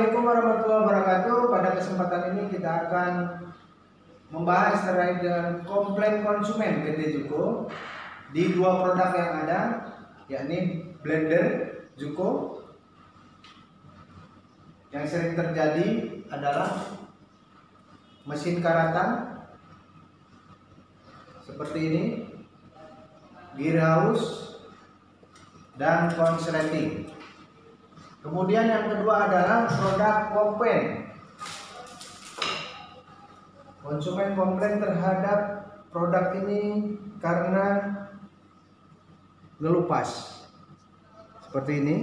Assalamualaikum warahmatullahi wabarakatuh. Pada kesempatan ini kita akan membahas terkait dengan komplain konsumen PT Juko di dua produk yang ada, yakni blender Juko. Yang sering terjadi adalah mesin karatan seperti ini, gear house, dan konsleting. Kemudian yang kedua adalah produk komplain. Konsumen komplain terhadap produk ini karena ngelupas seperti ini,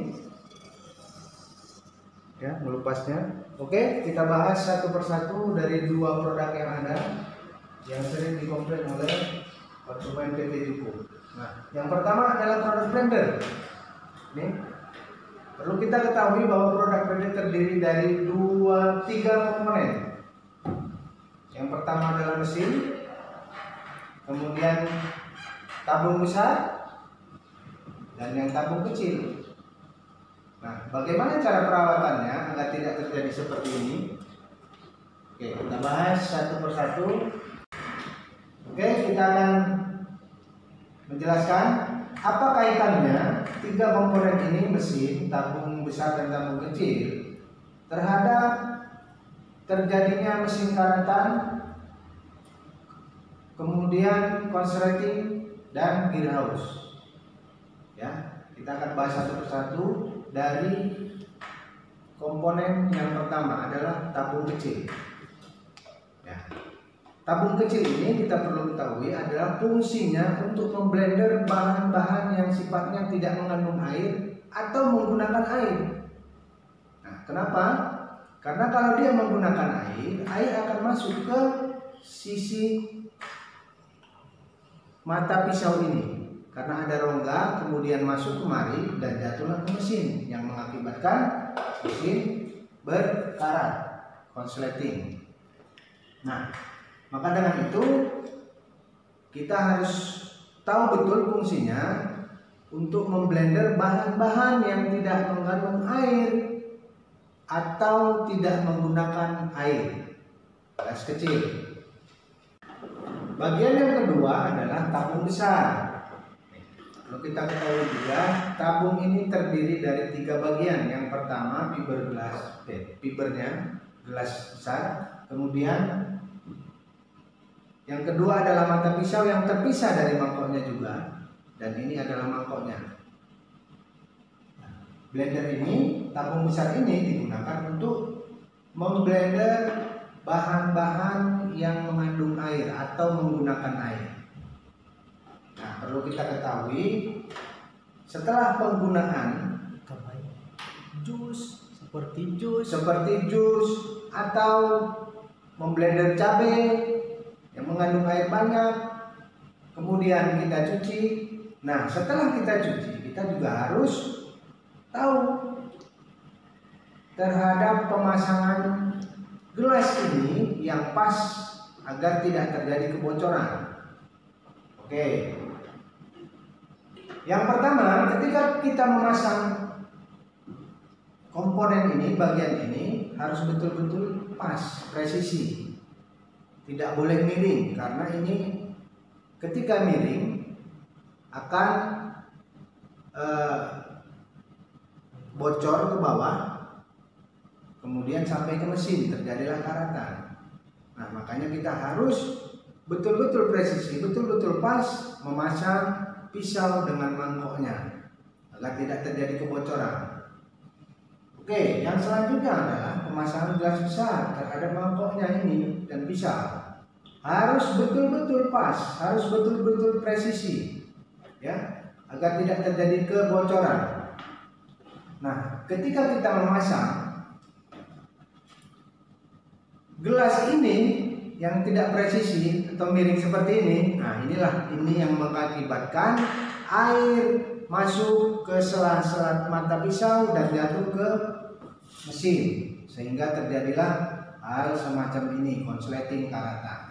ya, ngelupasnya. Oke, kita bahas satu persatu dari dua produk yang ada yang sering dikomplain oleh konsumen PT Juko. Nah, yang pertama adalah produk blender. Ini perlu kita ketahui bahwa produk blender terdiri dari tiga komponen. Yang pertama adalah mesin, kemudian tabung besar, dan yang tabung kecil. Nah, bagaimana cara perawatannya agar tidak terjadi seperti ini? Oke, kita bahas satu persatu. Oke, kita akan menjelaskan apa kaitannya tiga komponen ini, mesin, tabung besar, dan tabung kecil, terhadap terjadinya mesin karatan, kemudian konsleting, dan gear house. Ya, kita akan bahas satu persatu. Dari komponen yang pertama adalah tabung kecil. Ya. Tabung kecil ini kita perlu ketahui adalah fungsinya untuk memblender bahan-bahan yang sifatnya tidak mengandung air atau menggunakan air. Nah, kenapa? Karena kalau dia menggunakan air akan masuk ke sisi mata pisau ini. Karena ada rongga, kemudian masuk kemari dan jatuhlah ke mesin yang mengakibatkan mesin berkarat, konsleting. Nah, maka dengan itu kita harus tahu betul fungsinya untuk memblender bahan-bahan yang tidak mengandung air atau tidak menggunakan air, gas kecil. Bagian yang kedua adalah tabung besar. Kalau kita ketahui juga, tabung ini terdiri dari tiga bagian. Yang pertama fibernya, gelas besar. Kemudian yang kedua adalah mata pisau yang terpisah dari mangkoknya juga. Dan ini adalah mangkoknya. Blender ini, tabung besar ini digunakan untuk memblender bahan-bahan yang mengandung air atau menggunakan air. Nah, perlu kita ketahui setelah penggunaan seperti jus atau memblender cabai yang mengandung air banyak, kemudian kita cuci. Nah, setelah kita cuci, kita juga harus tahu terhadap pemasangan gelas ini yang pas agar tidak terjadi kebocoran. Oke. Yang pertama, ketika kita memasang komponen ini, bagian ini harus betul-betul pas, presisi. Tidak boleh miring, karena ini ketika miring akan bocor ke bawah, kemudian sampai ke mesin, terjadilah karatan. Nah, makanya kita harus betul-betul presisi, betul-betul pas memasang pisau dengan mangkoknya agar tidak terjadi kebocoran. Oke, yang selanjutnya adalah pemasangan gelas besar terhadap mangkoknya ini dan pisau. Harus betul-betul pas, harus betul-betul presisi, ya, agar tidak terjadi kebocoran. Nah, ketika kita memasang gelas ini yang tidak presisi atau miring seperti ini, nah ini yang mengakibatkan air masuk ke sela-sela mata pisau dan jatuh ke mesin, sehingga terjadilah hal semacam ini, konsleting karatan.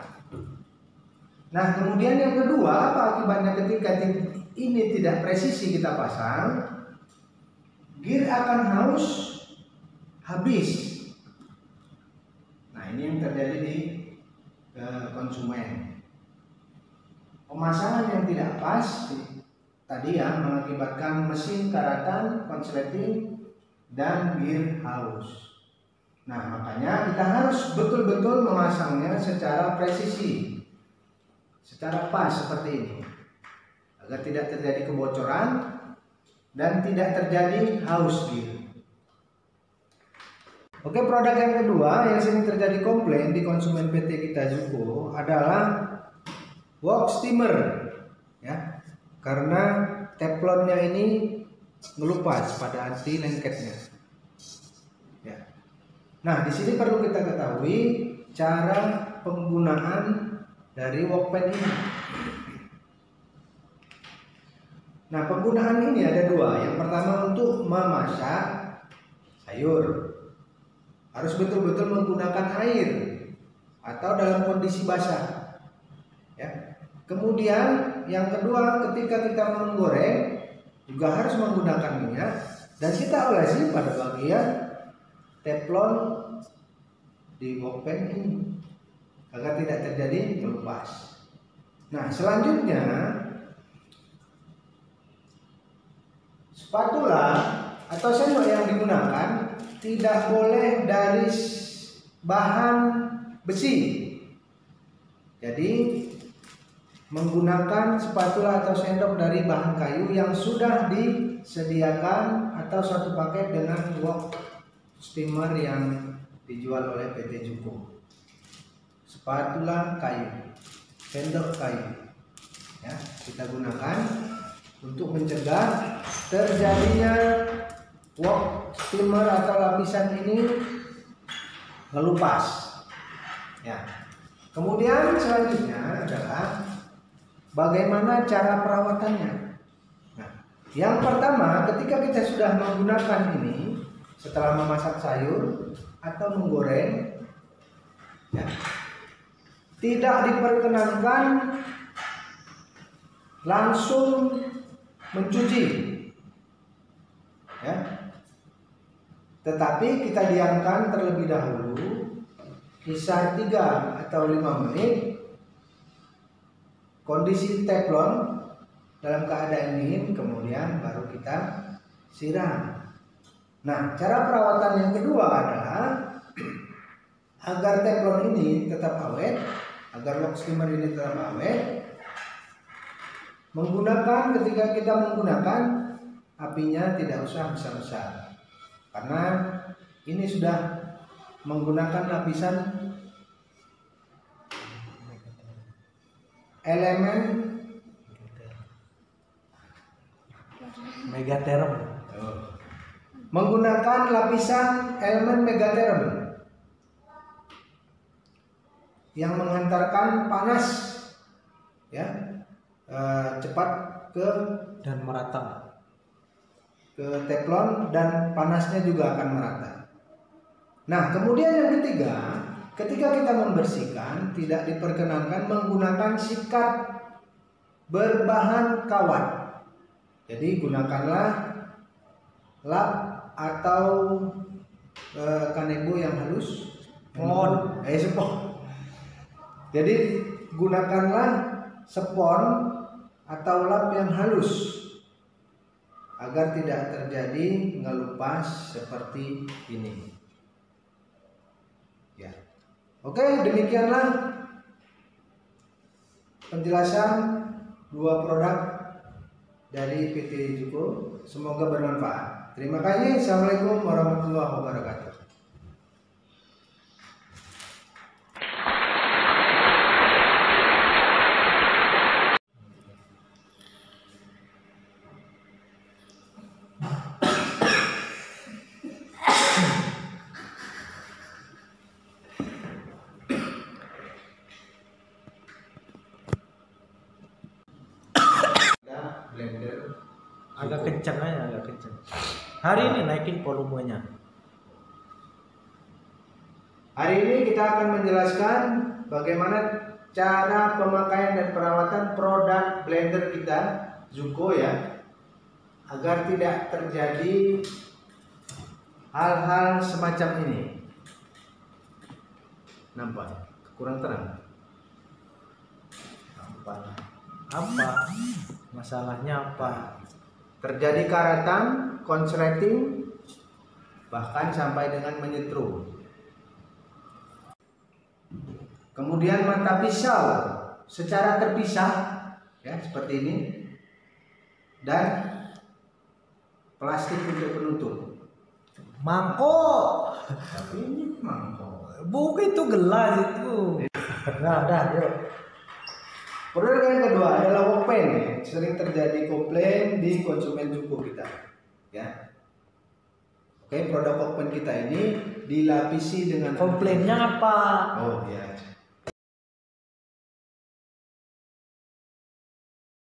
Nah, kemudian yang kedua, apa akibatnya ketika ini tidak presisi kita pasang? Gear akan habis. Nah, ini yang terjadi di konsumen. Pemasangan yang tidak pas tadi ya mengakibatkan mesin karatan, konsleting, dan gear haus. Nah, makanya kita harus betul-betul memasangnya secara presisi, secara pas seperti ini, agar tidak terjadi kebocoran dan tidak terjadi haus gear. Oke, produk yang kedua yang sering terjadi komplain di konsumen PT kita Zuko adalah wax steamer, ya, karena teflonnya ini ngelupas pada anti lengketnya. Ya. Nah, di sini perlu kita ketahui cara penggunaan dari workpan ini. Nah, penggunaan ini ada dua. Yang pertama untuk memasak sayur, harus betul-betul menggunakan air atau dalam kondisi basah. Ya. Kemudian yang kedua, ketika kita menggoreng juga harus menggunakan minyak dan kita olesi pada bagian teflon di workpan ini agar tidak terjadi kelupas. Nah, selanjutnya spatula atau sendok yang digunakan tidak boleh dari bahan besi. Jadi menggunakan spatula atau sendok dari bahan kayu yang sudah disediakan atau satu paket dengan wok steamer yang dijual oleh PT Zuko. Spatula kayu, sendok kayu, ya, kita gunakan untuk mencegah terjadinya wok steamer atau lapisan ini ngelupas. Ya. Kemudian selanjutnya adalah bagaimana cara perawatannya. Nah, yang pertama, ketika kita sudah menggunakan ini setelah memasak sayur atau menggoreng, ya, tidak diperkenankan langsung mencuci, ya, tetapi kita diamkan terlebih dahulu kisar 3 atau 5 menit. Kondisi teflon dalam keadaan dingin, kemudian baru kita siram. Nah, cara perawatan yang kedua adalah agar teflon ini tetap awet, agar wok steamer ini tetap awet, ketika kita menggunakan apinya tidak usah besar-besar, karena ini sudah menggunakan lapisan elemen megaterm, menggunakan lapisan elemen megaterm yang mengantarkan panas, ya, cepat ke dan merata ke teflon dan panasnya juga akan merata. Nah, kemudian yang ketiga, ketika kita membersihkan tidak diperkenankan menggunakan sikat berbahan kawat. Jadi gunakanlah lap atau kanebo yang halus, spon. Jadi gunakanlah spon atau lap yang halus agar tidak terjadi ngelupas seperti ini. Ya. Oke, demikianlah penjelasan dua produk dari PT Zuko. Semoga bermanfaat. Terima kasih. Assalamualaikum warahmatullahi wabarakatuh. Blender agak kencang aja, agak kencang. Hari ini naikin volumenya. Hari ini kita akan menjelaskan bagaimana cara pemakaian dan perawatan produk blender kita Zuko, ya, agar tidak terjadi hal-hal semacam ini. Nampak? Kurang terang. Apa? Masalahnya apa? Terjadi karatan, konsleting, bahkan sampai dengan menyetrum. Kemudian mata pisau secara terpisah, ya seperti ini, dan plastik untuk penutup. Mangkok. Tapi ini mangkok. Bukan, itu gelas itu. Nah, dah, yuk. Produk yang kedua adalah workpen. Sering terjadi komplain di konsumen cukup kita, ya. Oke, produk workpen kita ini dilapisi dengan Komplainnya apa? Oh ya.